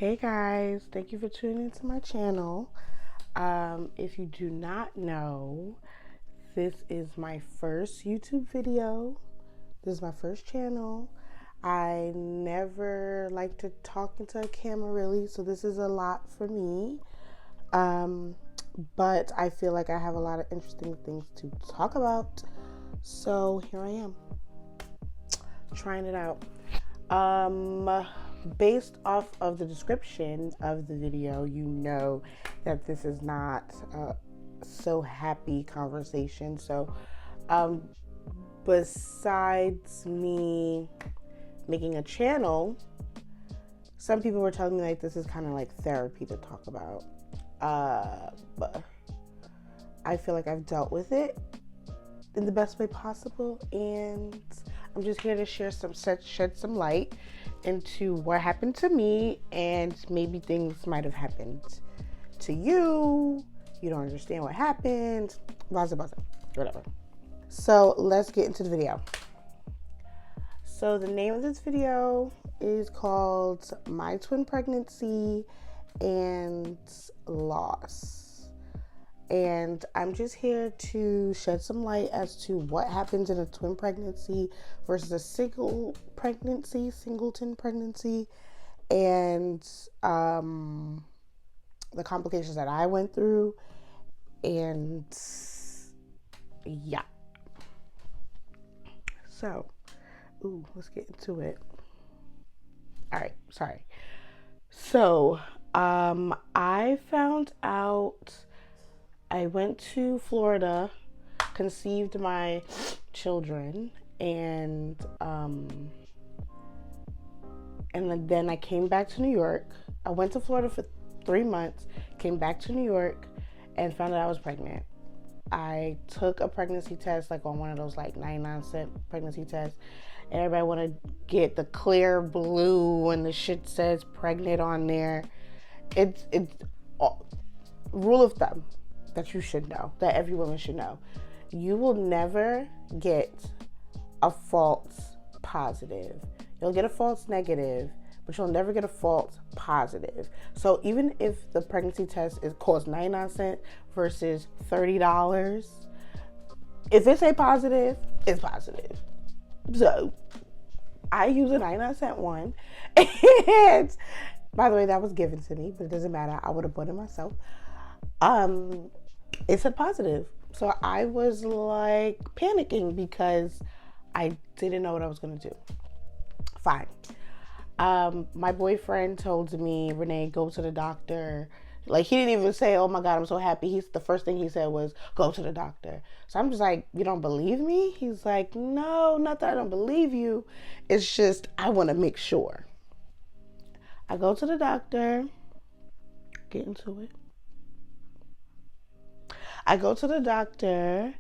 Hey guys, thank you for tuning into my channel. If you do not know, this is my first YouTube video. This is my first channel. I never like to talk into a camera really, so this is a lot for me. But I feel like I have a lot of interesting things to talk about. So here I am, trying it out. Based off of the description of the video, you know that this is not a so happy conversation. So, um, besides me making a channel, some people were telling me like this is kind of like therapy to talk about. But I feel like I've dealt with it in the best way possible, and I'm just here to shed some light into what happened to me, and maybe things might have happened to you. You don't understand what happened, blah blah blah, whatever. So let's get into the video. So the name of this video is called My Twin Pregnancy and Loss. And I'm just here to shed some light as to what happens in a twin pregnancy versus a singleton pregnancy, and the complications that I went through. And yeah. So, let's get into it. All right, sorry. So, I found out. I went to Florida, conceived my children, and then I came back to New York. I went to Florida for 3 months, came back to New York, and found out I was pregnant. I took a pregnancy test, like on one of those like 99-cent pregnancy tests, and everybody want to get the clear blue and the shit says pregnant on there. It's rule of thumb that you should know, that every woman should know. You will never get a false positive. You'll get a false negative, but you'll never get a false positive. So even if the pregnancy test costs 99 cents versus $30, if it's a positive, it's positive. So I use a 99-cent one. And by the way, that was given to me, but it doesn't matter. I would have bought it myself. It said positive. So I was like panicking because I didn't know what I was going to do. Fine. My boyfriend told me, Renee, go to the doctor. Like, he didn't even say, oh my God, I'm so happy. The first thing he said was, go to the doctor. So I'm just like, you don't believe me? He's like, no, not that I don't believe you. It's just, I want to make sure. I go to the doctor, get into it. I go to the doctor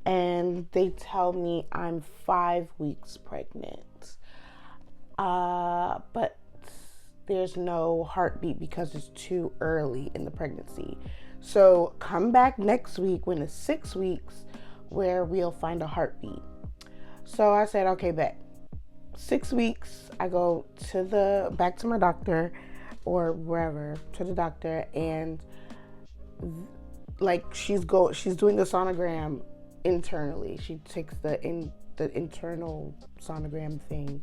and they tell me I'm 5 weeks pregnant. But there's no heartbeat because it's too early in the pregnancy. So come back next week when it's 6 weeks where we'll find a heartbeat. So I said, okay, bet. 6 weeks, I go back to my doctor or wherever, to the doctor, and like she's doing the sonogram internally. She takes the internal sonogram thing,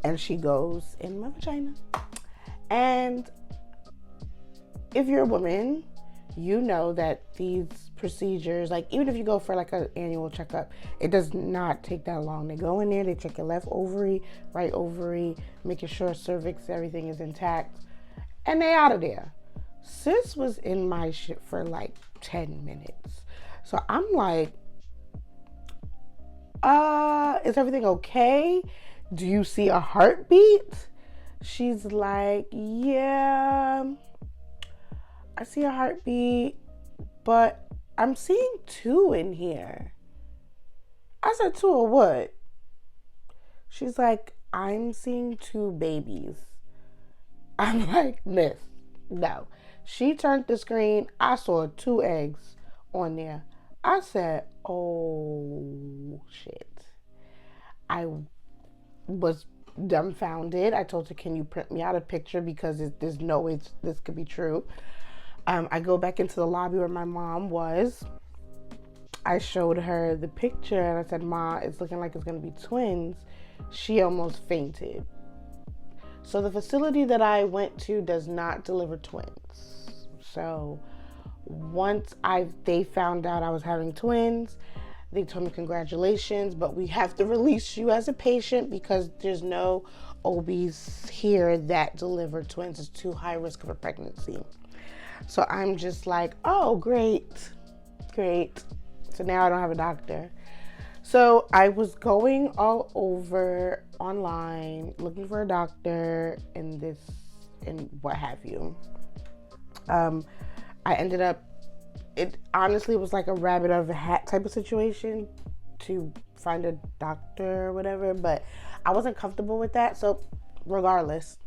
and she goes in my vagina. And if you're a woman, you know that these procedures, like even if you go for like an annual checkup, it does not take that long. They go in there, they check your left ovary, right ovary, making sure cervix, everything is intact, and they out of there. Sis was in my shit for like 10 minutes. So I'm like, is everything okay? Do you see a heartbeat? She's like, yeah, I see a heartbeat, but I'm seeing 2 in here. I said, 2 or what? She's like, I'm seeing 2 babies. I'm like, miss, no. She turned the screen. I saw 2 eggs on there. I said, oh shit. I was dumbfounded. I told her, can you print me out a picture because there's no way this could be true. I go back into the lobby where my mom was. I showed her the picture and I said, Ma, it's looking like it's going to be twins. She almost fainted. So the facility that I went to does not deliver twins. So once they found out I was having twins, they told me congratulations, but we have to release you as a patient because there's no OBs here that deliver twins. It's too high risk of a pregnancy. So I'm just like, oh, great. So now I don't have a doctor. So I was going all over online looking for a doctor and what have you. I ended up, it honestly was like a rabbit out of a hat type of situation to find a doctor or whatever, but I wasn't comfortable with that. So regardless,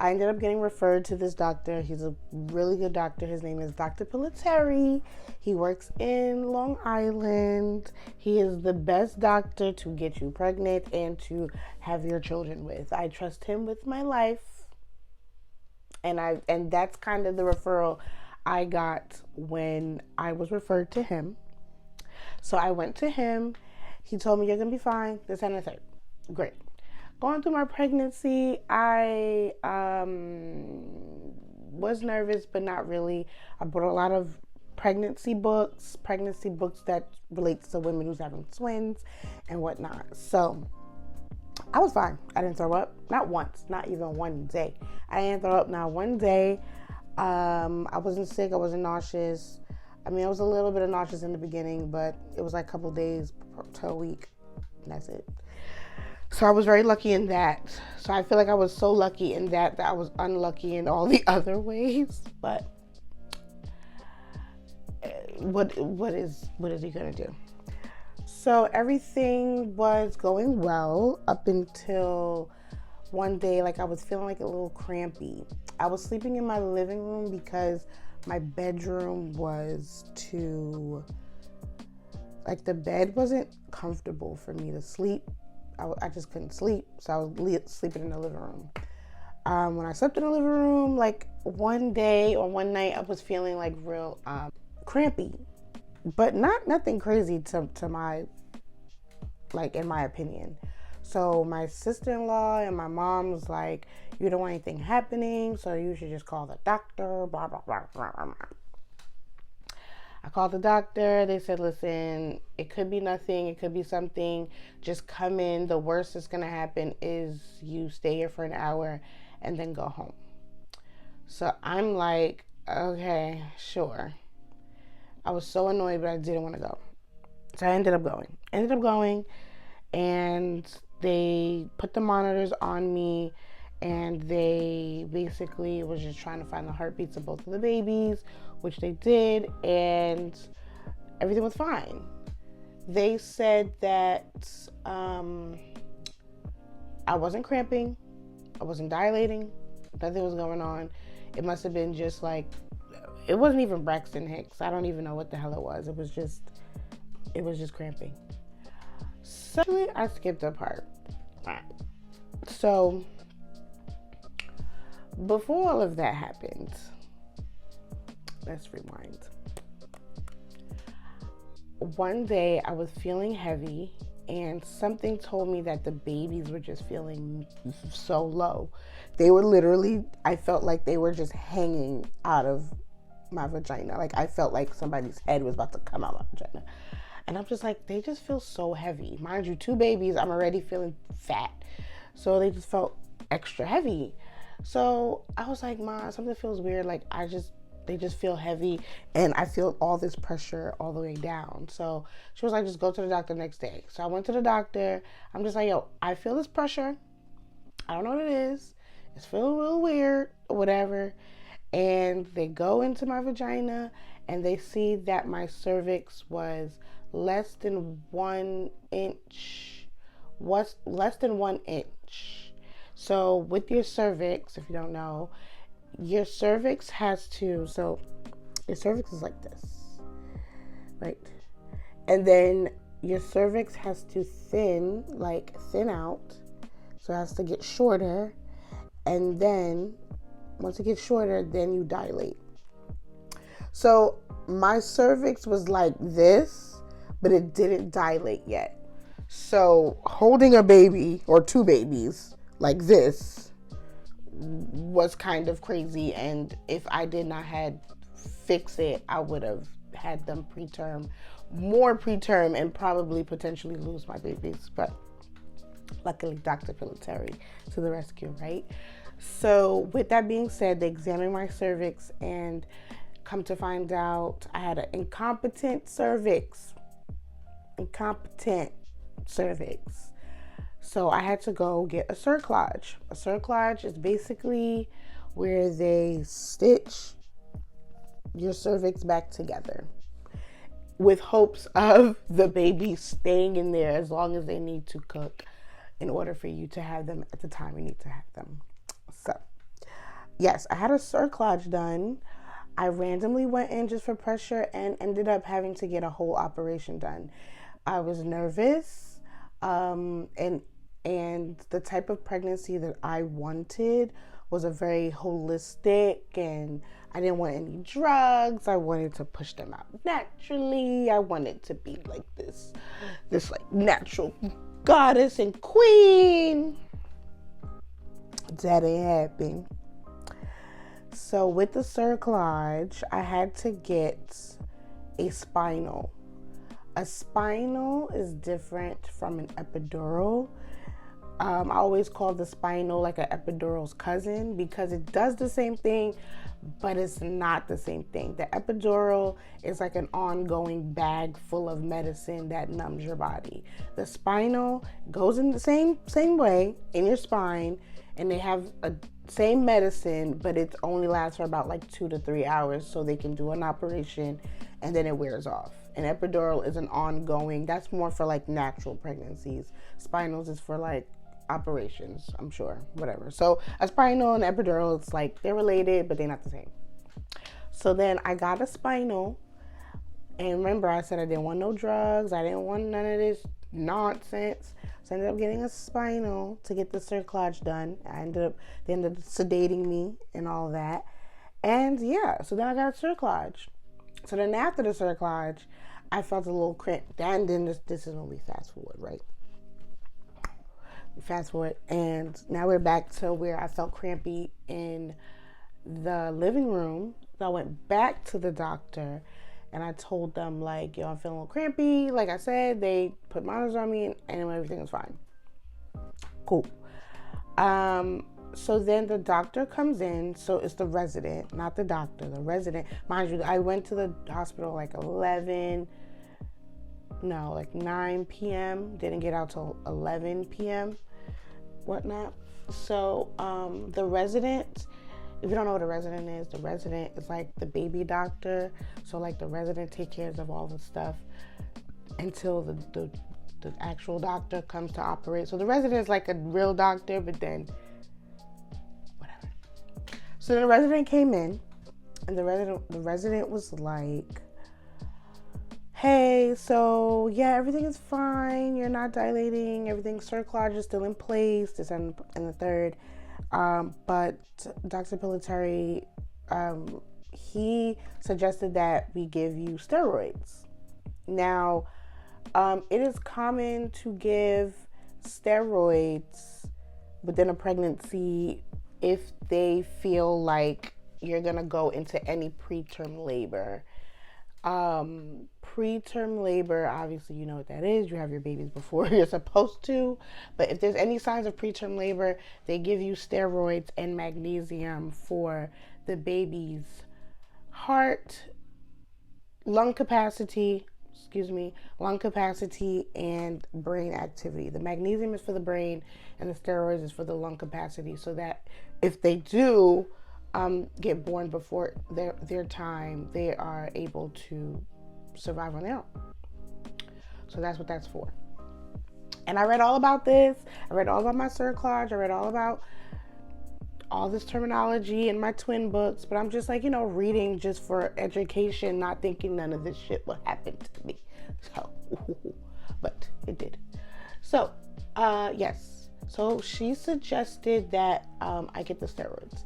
I ended up getting referred to this doctor. He's a really good doctor. His name is Dr. Pilateri. He works in Long Island. He is the best doctor to get you pregnant and to have your children with. I trust him with my life. And that's kind of the referral I got when I was referred to him. So I went to him. He told me, you're going to be fine. This and the third. Great. Going through my pregnancy, I was nervous, but not really. I bought a lot of pregnancy books that relates to women who's having twins and whatnot. So I was fine. I didn't throw up, not once, not even one day. I didn't throw up not one day. I wasn't sick. I wasn't nauseous. I mean, I was a little bit of nauseous in the beginning, but it was like a couple days to a week. And that's it. So I was very lucky in that. So I feel like I was so lucky in that I was unlucky in all the other ways. But what is he gonna do? So everything was going well up until one day, like I was feeling like a little crampy. I was sleeping in my living room because my bedroom was the bed wasn't comfortable for me to sleep. I just couldn't sleep, so I was sleeping in the living room. When I slept in the living room, like one day or one night, I was feeling like real crampy, but nothing crazy to my, like, in my opinion. So my sister-in-law and my mom was like, you don't want anything happening, so you should just call the doctor, blah, blah, blah, blah, blah. I called the doctor. They said, listen, it could be nothing. It could be something. Just come in. The worst that's going to happen is you stay here for an hour and then go home. So I'm like, okay, sure. I was so annoyed, but I didn't want to go. So I ended up going. And they put the monitors on me, and they basically was just trying to find the heartbeats of both of the babies, which they did, and everything was fine. They said that I wasn't cramping, I wasn't dilating, nothing was going on. It must have been just like, it wasn't even Braxton Hicks. I don't even know what the hell it was. It was just cramping. So I skipped a part. So before all of that happened, let's rewind. One day I was feeling heavy and something told me that the babies were just feeling so low. They were literally, I felt like they were just hanging out of my vagina. Like I felt like somebody's head was about to come out of my vagina. And I'm just like, they just feel so heavy. Mind you, 2 babies, I'm already feeling fat. So they just felt extra heavy. So I was like, Ma, something feels weird. Like they just feel heavy and I feel all this pressure all the way down. So she was like, just go to the doctor next day. So I went to the doctor. I'm just like, yo, I feel this pressure. I don't know what it is. It's feeling real weird or whatever. And they go into my vagina and they see that my cervix was less than 1 inch. So with your cervix, if you don't know, your cervix has to, so your cervix is like this, right? And then your cervix has to thin out So it has to get shorter. And then once it gets shorter, then you dilate. So my cervix was like this, but it didn't dilate yet. So holding a baby or two babies like this was kind of crazy. And if I did not had fix it, I would have had them more preterm, and probably potentially lose my babies. But luckily, Dr. Piliteri to the rescue, right? So with that being said, they examined my cervix and come to find out I had an incompetent cervix. So I had to go get a cerclage. A cerclage is basically where they stitch your cervix back together with hopes of the baby staying in there as long as they need to cook in order for you to have them at the time you need to have them. So, yes, I had a cerclage done. I randomly went in just for pressure and ended up having to get a whole operation done. I was nervous, and the type of pregnancy that I wanted was a very holistic, and I didn't want any drugs. I wanted to push them out naturally. I wanted to be like this like natural goddess and queen. That ain't happening. So with the cerclage, I had to get a spinal. A spinal is different from an epidural. I always call the spinal like an epidural's cousin because it does the same thing, but it's not the same thing. The epidural is like an ongoing bag full of medicine that numbs your body. The spinal goes in the same way in your spine, and they have a same medicine, but it only lasts for about like 2 to 3 hours, so they can do an operation and then it wears off. An epidural is an ongoing, that's more for like natural pregnancies. Spinals is for like operations, I'm sure, whatever. So a spinal and epidural, it's like they're related, but they're not the same. So then I got a spinal, and remember I said I didn't want no drugs, I didn't want none of this nonsense. So I ended up getting a spinal to get the cerclage done. They ended up sedating me and all that. And yeah, so then I got a cerclage. So then after the cerclage, I felt a little cramp. And then this is when we fast forward, right? Fast forward, and now we're back to where I felt crampy in the living room. So I went back to the doctor, and I told them, like, yo, I'm feeling a little crampy. Like I said, they put monitors on me, and everything was fine. Cool. So then the doctor comes in. So it's the resident, not the doctor, the resident. Mind you, I went to the hospital like 9 p.m. Didn't get out till 11 p.m. whatnot. So the resident, if you don't know what a resident is like the baby doctor. So like the resident takes care of all the stuff until the actual doctor comes to operate. So the resident is like a real doctor, but then whatever. So the resident came in, and the resident was like, hey, so yeah, everything is fine. You're not dilating. Everything's cerclage is still in place. This and the third. But Dr. Piliteri, he suggested that we give you steroids. Now, it is common to give steroids within a pregnancy if they feel like you're gonna go into any preterm labor. Preterm labor, obviously you know what that is. You have your babies before you're supposed to. But if there's any signs of preterm labor, they give you steroids and magnesium for the baby's heart, lung capacity, and brain activity. The magnesium is for the brain, and the steroids is for the lung capacity, so that if they do get born before their time, they are able to survive on their own. So that's what that's for. And I read all about this. I read all about my cerclage. I read all about all this terminology in my twin books. But I'm just like, reading just for education, not thinking none of this shit will happen to me. So, but it did. So, yes. So she suggested that I get the steroids.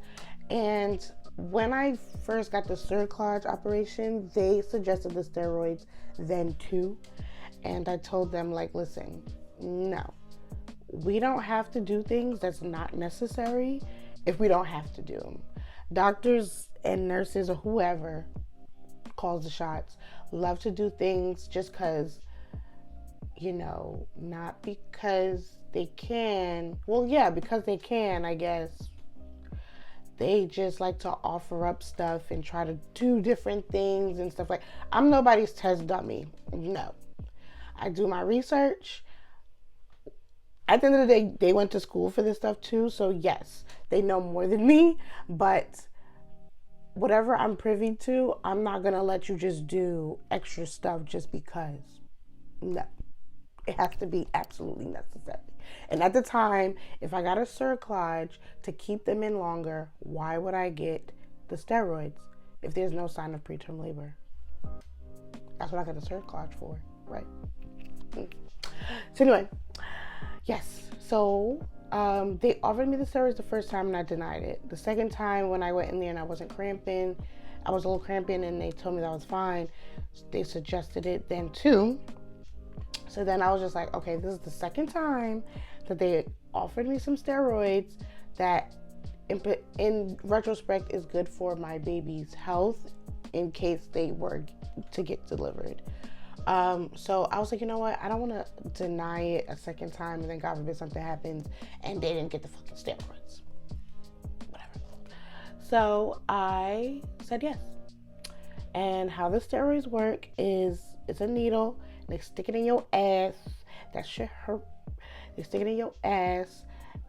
And when I first got the Cerclage operation, they suggested the steroids then too. And I told them, like, listen, no, we don't have to do things that's not necessary if we don't have to do them. Doctors and nurses or whoever calls the shots love to do things just because, not because they can. Well, yeah, because they can, I guess. They just like to offer up stuff and try to do different things and stuff. Like, I'm nobody's test dummy. No. I do my research. At the end of the day, they went to school for this stuff too. So yes, they know more than me. But whatever I'm privy to, I'm not going to let you just do extra stuff just because. No. It has to be absolutely necessary. And at the time, if I got a Cerclage to keep them in longer, why would I get the steroids if there's no sign of preterm labor? That's what I got the Cerclage for, right? So anyway, yes. So they offered me the steroids the first time and I denied it. The second time when I went in there and I wasn't cramping, I was a little cramping and they told me that I was fine. They suggested it then too. So then I was just like, okay, this is the second time that they offered me some steroids that in retrospect is good for my baby's health in case they were to get delivered. So I was like, you know what? I don't want to deny it a second time and then God forbid something happens and they didn't get the fucking steroids. Whatever. So I said yes. And how the steroids work is it's a needle. They stick it in your ass. That shit hurt. They stick it in your ass.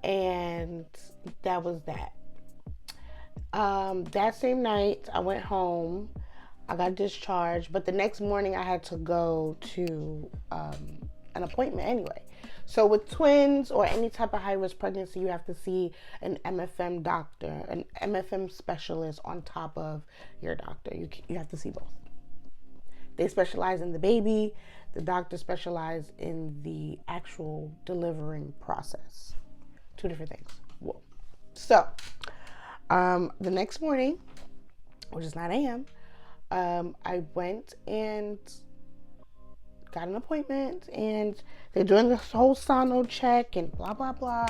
And that was that. That same night, I went home. I got discharged. But the next morning, I had to go to an appointment anyway. So with twins or any type of high-risk pregnancy, you have to see an MFM doctor, an MFM specialist on top of your doctor. You have to see both. They specialize in the baby. The doctor specializes in the actual delivering process. Two different things. Whoa. So, the next morning, which is 9 a.m., I went and got an appointment, and they're doing this whole sono check and blah, blah, blah.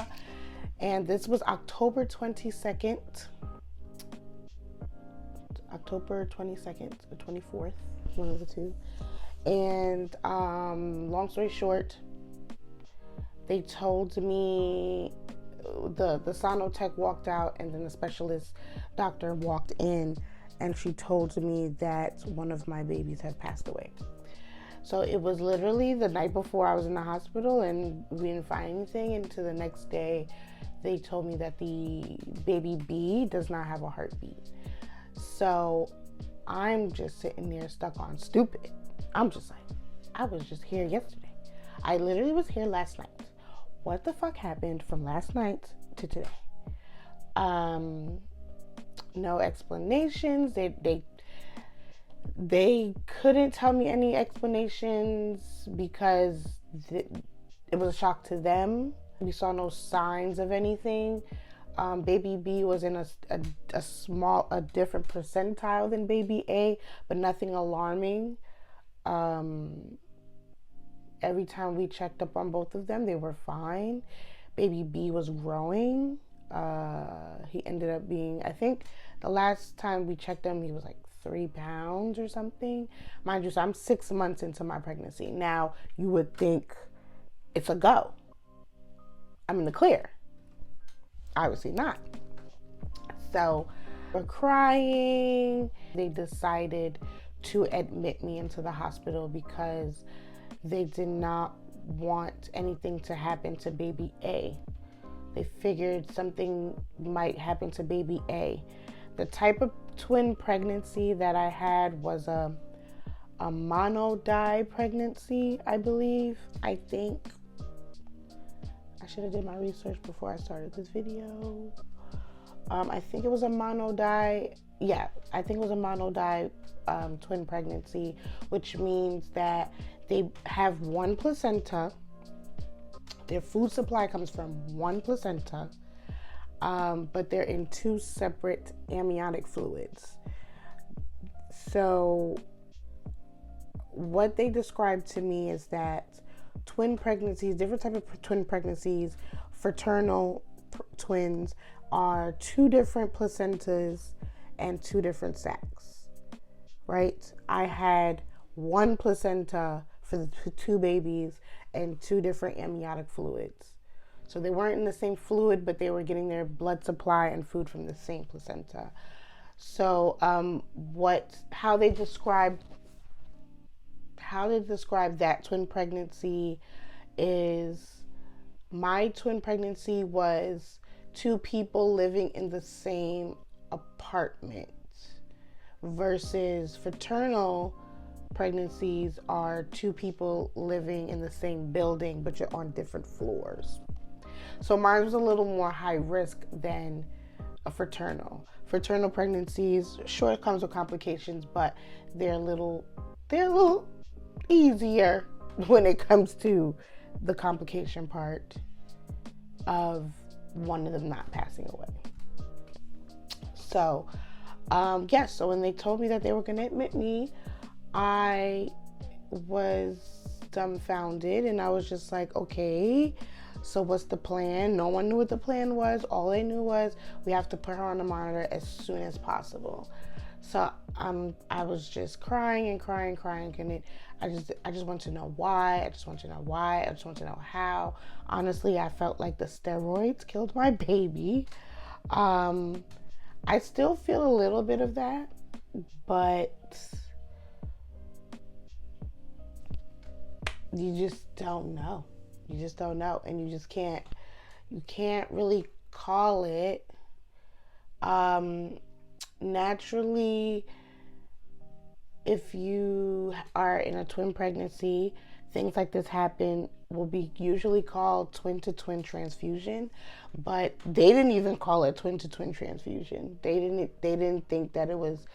And this was October 22nd. October 22nd or 24th, one of the two. And long story short, they told me the sono tech walked out and then the specialist doctor walked in and she told me that one of my babies had passed away. So it was literally the night before I was in the hospital and we didn't find anything until the next day they told me that the baby B does not have a heartbeat. So I'm just sitting there stuck on stupid. I'm just like, I was just here yesterday. I literally was here last night. What the fuck happened from last night to today? No explanations. They couldn't tell me any explanations because it was a shock to them. We saw no signs of anything. Baby B was in a different percentile than baby A, but nothing alarming. Every time we checked up on both of them, they were fine. Baby B was growing. He ended up being, I think the last time we checked him, he was like 3 pounds or something. Mind you, so I'm 6 months into my pregnancy. Now, you would think it's a go. I'm in the clear. Obviously not. So we're crying. They decided to admit me into the hospital because they did not want anything to happen to baby A. They figured something might happen to baby A. The type of twin pregnancy that I had was a monodi pregnancy, I believe. I think. I should have did my research before I started this video. I think it was a monodi. Yeah, I think it was a monodi twin pregnancy, which means that they have one placenta. Their food supply comes from one placenta, but they're in two separate amniotic fluids. So what they described to me is that twin pregnancies, different type of twin pregnancies, fraternal twins, are two different placentas and two different sacs, right? I had one placenta for the two babies and two different amniotic fluids. So they weren't in the same fluid, but they were getting their blood supply and food from the same placenta. So how they describe that twin pregnancy is, my twin pregnancy was two people living in the same apartment, versus fraternal pregnancies are two people living in the same building but you're on different floors. So mine was a little more high risk than a fraternal. Fraternal pregnancies, sure, it comes with complications, but they're a little easier when it comes to the complication part of one of them not passing away. So, yes, so when they told me that they were going to admit me, I was dumbfounded, and I was just like, okay, so what's the plan? No one knew what the plan was. All they knew was we have to put her on the monitor as soon as possible. So I was just crying, and I just want to know why. I just want to know how. Honestly, I felt like the steroids killed my baby. I still feel a little bit of that, but you just don't know. You just don't know, and you can't really call it. Naturally, if you are in a twin pregnancy, things like this happen, will be usually called twin-to-twin transfusion, but they didn't even call it twin-to-twin transfusion. They didn't think that it was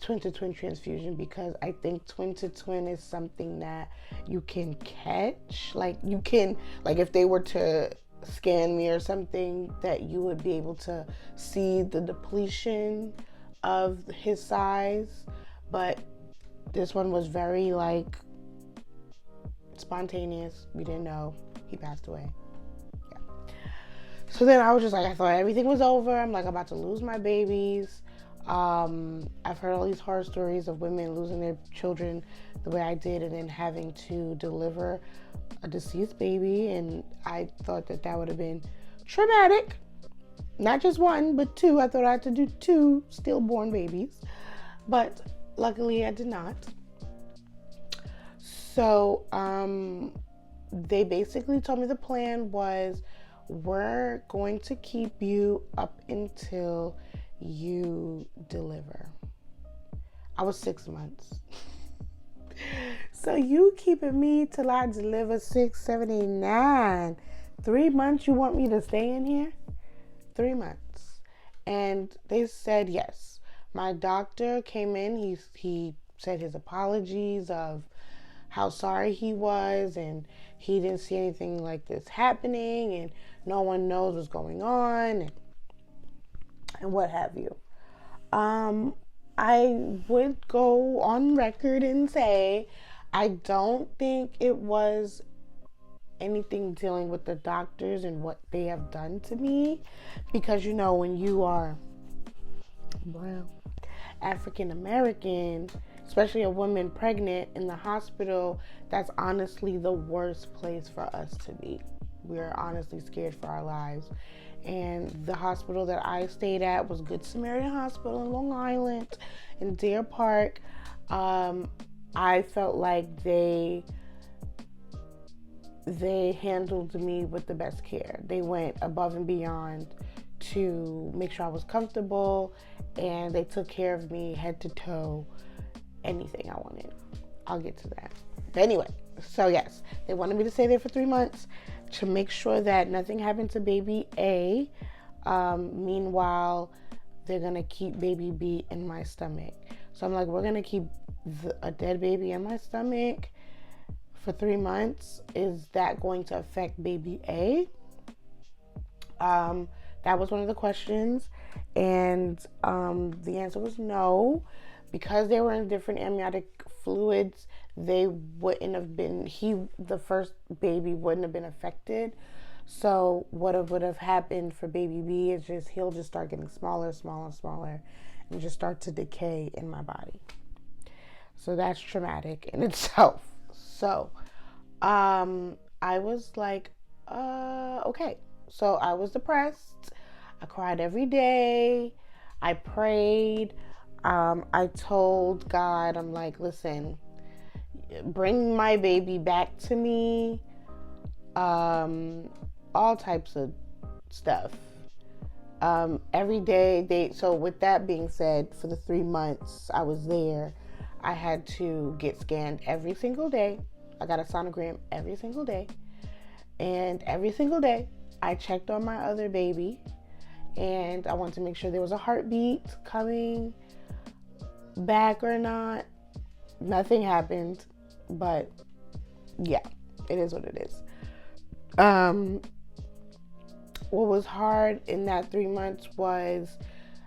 twin-to-twin transfusion, because I think twin-to-twin is something that you can catch. Like if they were to scan me or something, that you would be able to see the depletion of his size. But this one was very spontaneous. We didn't know. He passed away. Yeah. So then I was just like, I thought everything was over. I'm like about to lose my babies. I've heard all these horror stories of women losing their children the way I did, and then having to deliver a deceased baby, and I thought that would have been traumatic. Not just one, but two. I thought I had to do two stillborn babies, but luckily I did not. So they basically told me the plan was, we're going to keep you up until you deliver. I was 6 months. So you keeping me till I deliver 6, 7, 8, 9. 3 months you want me to stay in here? 3 months. And they said yes. My doctor came in. He said his apologies of how sorry he was, and he didn't see anything like this happening, and no one knows what's going on, and what have you. I would go on record and say I don't think it was anything dealing with the doctors and what they have done to me, because when you are brown, African American, especially a woman pregnant in the hospital, that's honestly the worst place for us to be. We're honestly scared for our lives. And the hospital that I stayed at was Good Samaritan Hospital in Long Island, in Deer Park. I felt like they handled me with the best care. They went above and beyond to make sure I was comfortable, and they took care of me head to toe, anything I wanted. I'll get to that. But anyway, so yes, they wanted me to stay there for 3 months to make sure that nothing happened to baby A. Meanwhile, they're going to keep baby B in my stomach. So I'm like, we're going to keep a dead baby in my stomach for 3 months. Is that going to affect baby A? That was one of the questions. And the answer was no. Because they were in different amniotic fluids, they wouldn't have been, the first baby wouldn't have been affected. So what would have happened for baby B is just, he'll just start getting smaller, smaller, smaller, and just start to decay in my body. So that's traumatic in itself. So, I was like, okay. So I was depressed. I cried every day. I prayed. I told God, I'm like, listen, bring my baby back to me. All types of stuff. Every day so with that being said, for the 3 months I was there, I had to get scanned every single day. I got a sonogram every single day. And every single day I checked on my other baby, and I wanted to make sure there was a heartbeat coming back or not. Nothing happened, but yeah, it is what it is. What was hard in that 3 months was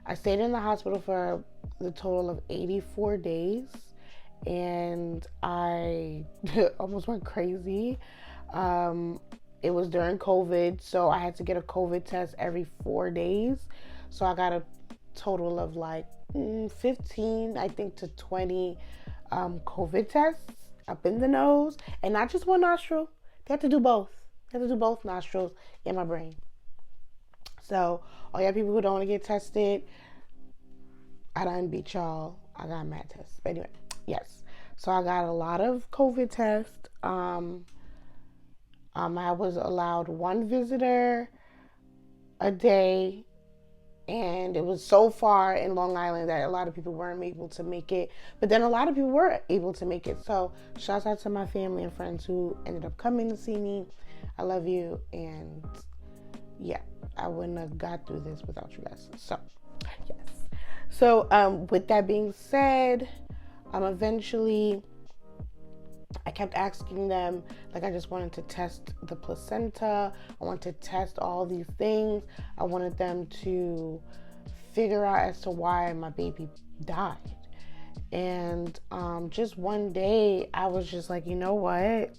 I stayed in the hospital for the total of 84 days, and I almost went crazy. It was during COVID, so I had to get a COVID test every 4 days. So I got a total of like 15, I think, to 20 COVID tests up in the nose, and not just one nostril. They had to do both. They had to do both nostrils in my brain. So all y'all people who don't want to get tested, I done beat y'all. I got mad tests. But anyway, yes. So I got a lot of COVID tests. I was allowed one visitor a day, and it was so far in Long Island that a lot of people weren't able to make it. But then a lot of people were able to make it. So shouts out to my family and friends who ended up coming to see me. I love you, and yeah, I wouldn't have got through this without you guys. So yes. So with that being said, eventually I kept asking them, like, I just wanted to test the placenta. I wanted to test all these things. I wanted them to figure out as to why my baby died. And just one day, I was just like, you know what?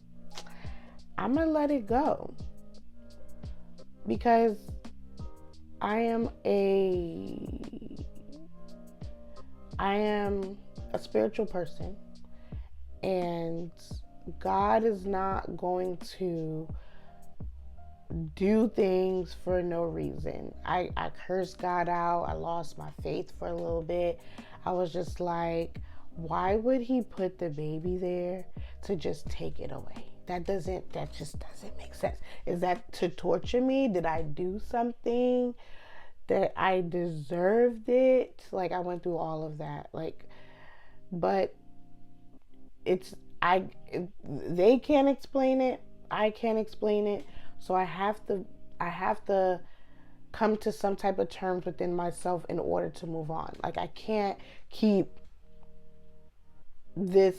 I'm going to let it go. Because I am a spiritual person. And God is not going to do things for no reason. I cursed God out. I lost my faith for a little bit. I was just like, why would he put the baby there to just take it away? That just doesn't make sense. Is that to torture me? Did I do something that I deserved it? Like, I went through all of that. Like, but they can't explain it. I can't explain it. So I have to come to some type of terms within myself in order to move on. Like, I can't keep this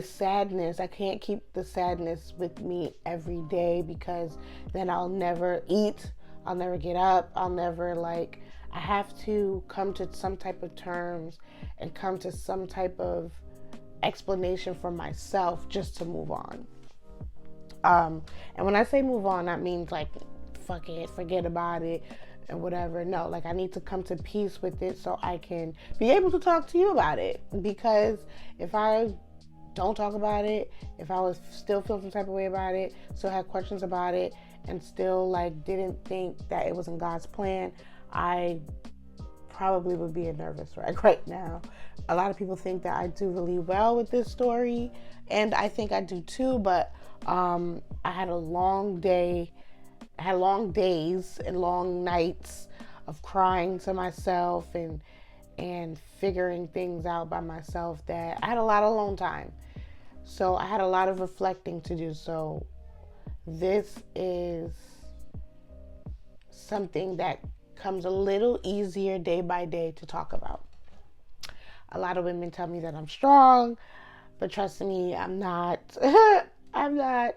sadness. I can't keep the sadness with me every day, because then I'll never eat. I'll never get up. I'll never I have to come to some type of terms and come to some type of explanation for myself just to move on. And when I say move on, that means like, fuck it, forget about it and whatever. No, like, I need to come to peace with it so I can be able to talk to you about it. Because if I don't talk about it, if I was still feeling some type of way about it, still had questions about it, and still didn't think that it was in God's plan, I probably would be a nervous wreck right now. A lot of people think that I do really well with this story, and I think I do too, but I had a long day, long days and long nights of crying to myself and figuring things out by myself, that I had a lot of alone time. So I had a lot of reflecting to do. So this is something that comes a little easier day by day to talk about. A lot of women tell me that I'm strong. But trust me, I'm not. I'm not.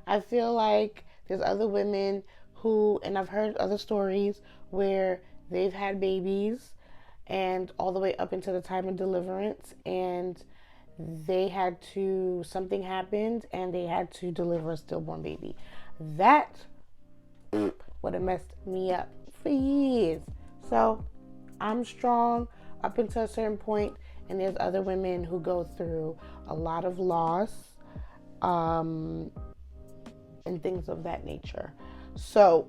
I feel like there's other women who, and I've heard other stories where they've had babies and all the way up into the time of deliverance, and something happened and they had to deliver a stillborn baby. That would have messed me up for years. So I'm strong up until a certain point, and there's other women who go through a lot of loss, and things of that nature. So,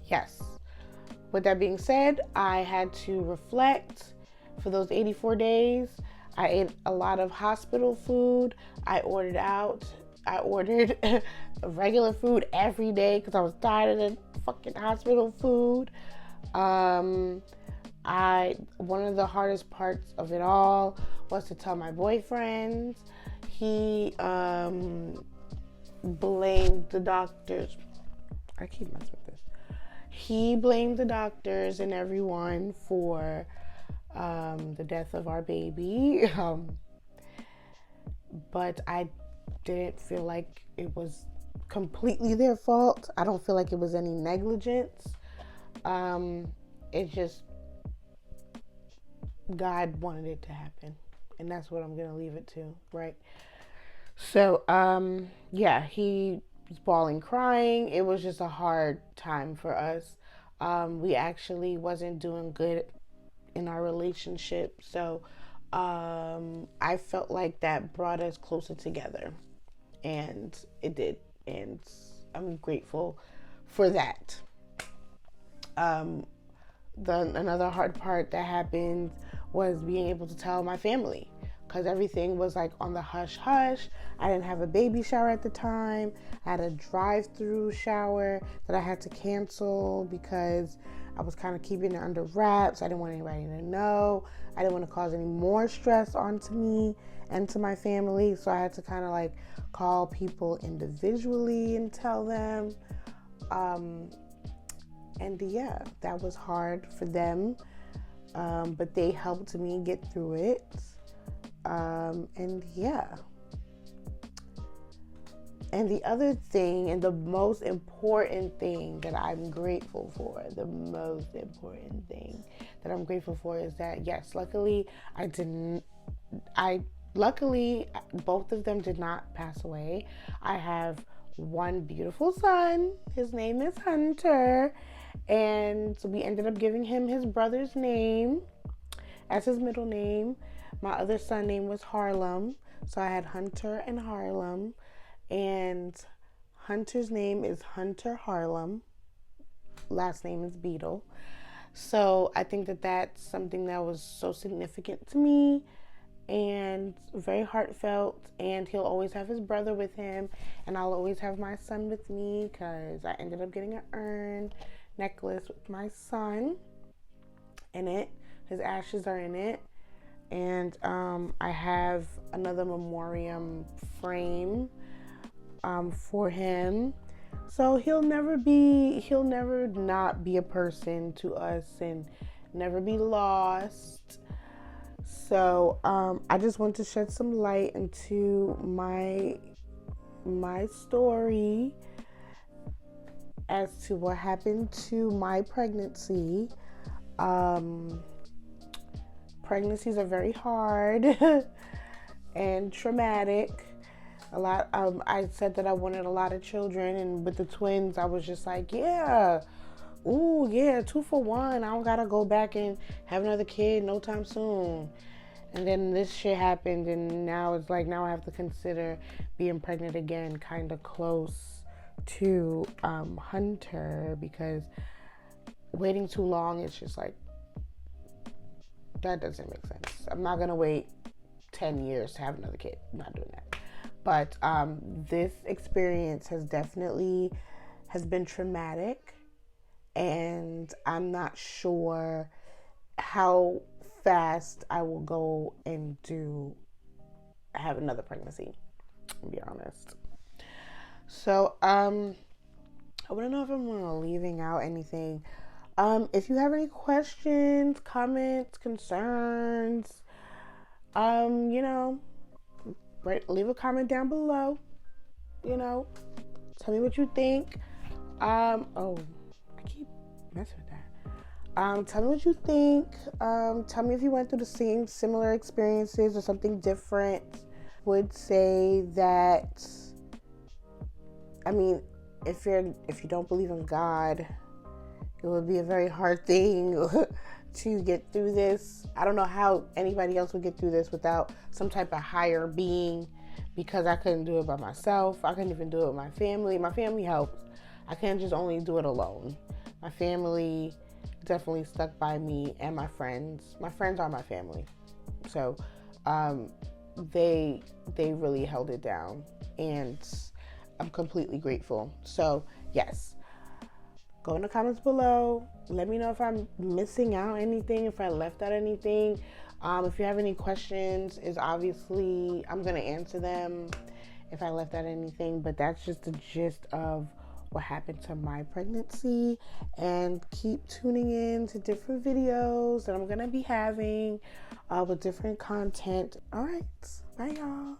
yes. With that being said, I had to reflect for those 84 days. I ate a lot of hospital food. I ordered regular food every day because I was tired of the fucking hospital food. One of the hardest parts of it all was to tell my boyfriend. He blamed the doctors. I keep messing with this. He blamed the doctors and everyone for the death of our baby. But I didn't feel like it was completely their fault. I don't feel like it was any negligence. It just, God wanted it to happen. And that's what I'm going to leave it to, right? So, yeah, he was bawling, crying. It was just a hard time for us. We actually wasn't doing good in our relationship. So, I felt like that brought us closer together. And it did. And I'm grateful for that. Another hard part that happened was being able to tell my family, because everything was like on the hush hush. I didn't have a baby shower at the time. I had a drive-through shower that I had to cancel because I was kind of keeping it under wraps. I didn't want anybody to know. I didn't want to cause any more stress onto me and to my family. So I had to kind of like call people individually and tell them. And yeah, that was hard for them. But they helped me get through it. And yeah. And the other thing, and the most important thing that I'm grateful for, is that, yes, luckily both of them did not pass away. I have one beautiful son. His name is Hunter. And so we ended up giving him his brother's name as his middle name. My other son name was Harlem. So I had Hunter and Harlem. And Hunter's name is Hunter Harlem. Last name is Beetle. So I think that that's something that was so significant to me and very heartfelt. And he'll always have his brother with him. And I'll always have my son with me because I ended up getting an urn necklace with my son in it. His ashes are in it. And I have another memoriam frame for him. So he'll never not be a person to us and never be lost. So I just want to shed some light into my story as to what happened to my pregnancy. Pregnancies are very hard and traumatic. I said that I wanted a lot of children, and with the twins, I was just like, yeah, ooh, yeah, 2 for 1. I don't gotta go back and have another kid no time soon. And then this shit happened, and now it's like, now I have to consider being pregnant again, kind of close to Hunter, because waiting too long, it's just like, that doesn't make sense. I'm not gonna wait 10 years to have another kid. I'm not doing that. But this experience has been traumatic, and I'm not sure how fast I will go and have another pregnancy, to be honest. So I want to know if I'm leaving out anything. If you have any questions, comments, concerns, You know, leave a comment down below. You know, tell me what you think. Oh, I keep messing with that. Tell me what you think. Tell me if you went through the same similar experiences or something different. Would say that, I mean, if you don't believe in God, it would be a very hard thing to get through this. I don't know how anybody else would get through this without some type of higher being, because I couldn't do it by myself. I couldn't even do it with my family. My family helped. I can't just only do it alone. My family definitely stuck by me, and my friends. My friends are my family. So they really held it down, and I'm completely grateful. So yes, go in the comments below. Let me know if I'm missing out anything, if I left out anything. If you have any questions, is obviously I'm gonna answer them if I left out anything. But that's just the gist of what happened to my pregnancy. And keep tuning in to different videos that I'm gonna be having with different content. All right, bye y'all.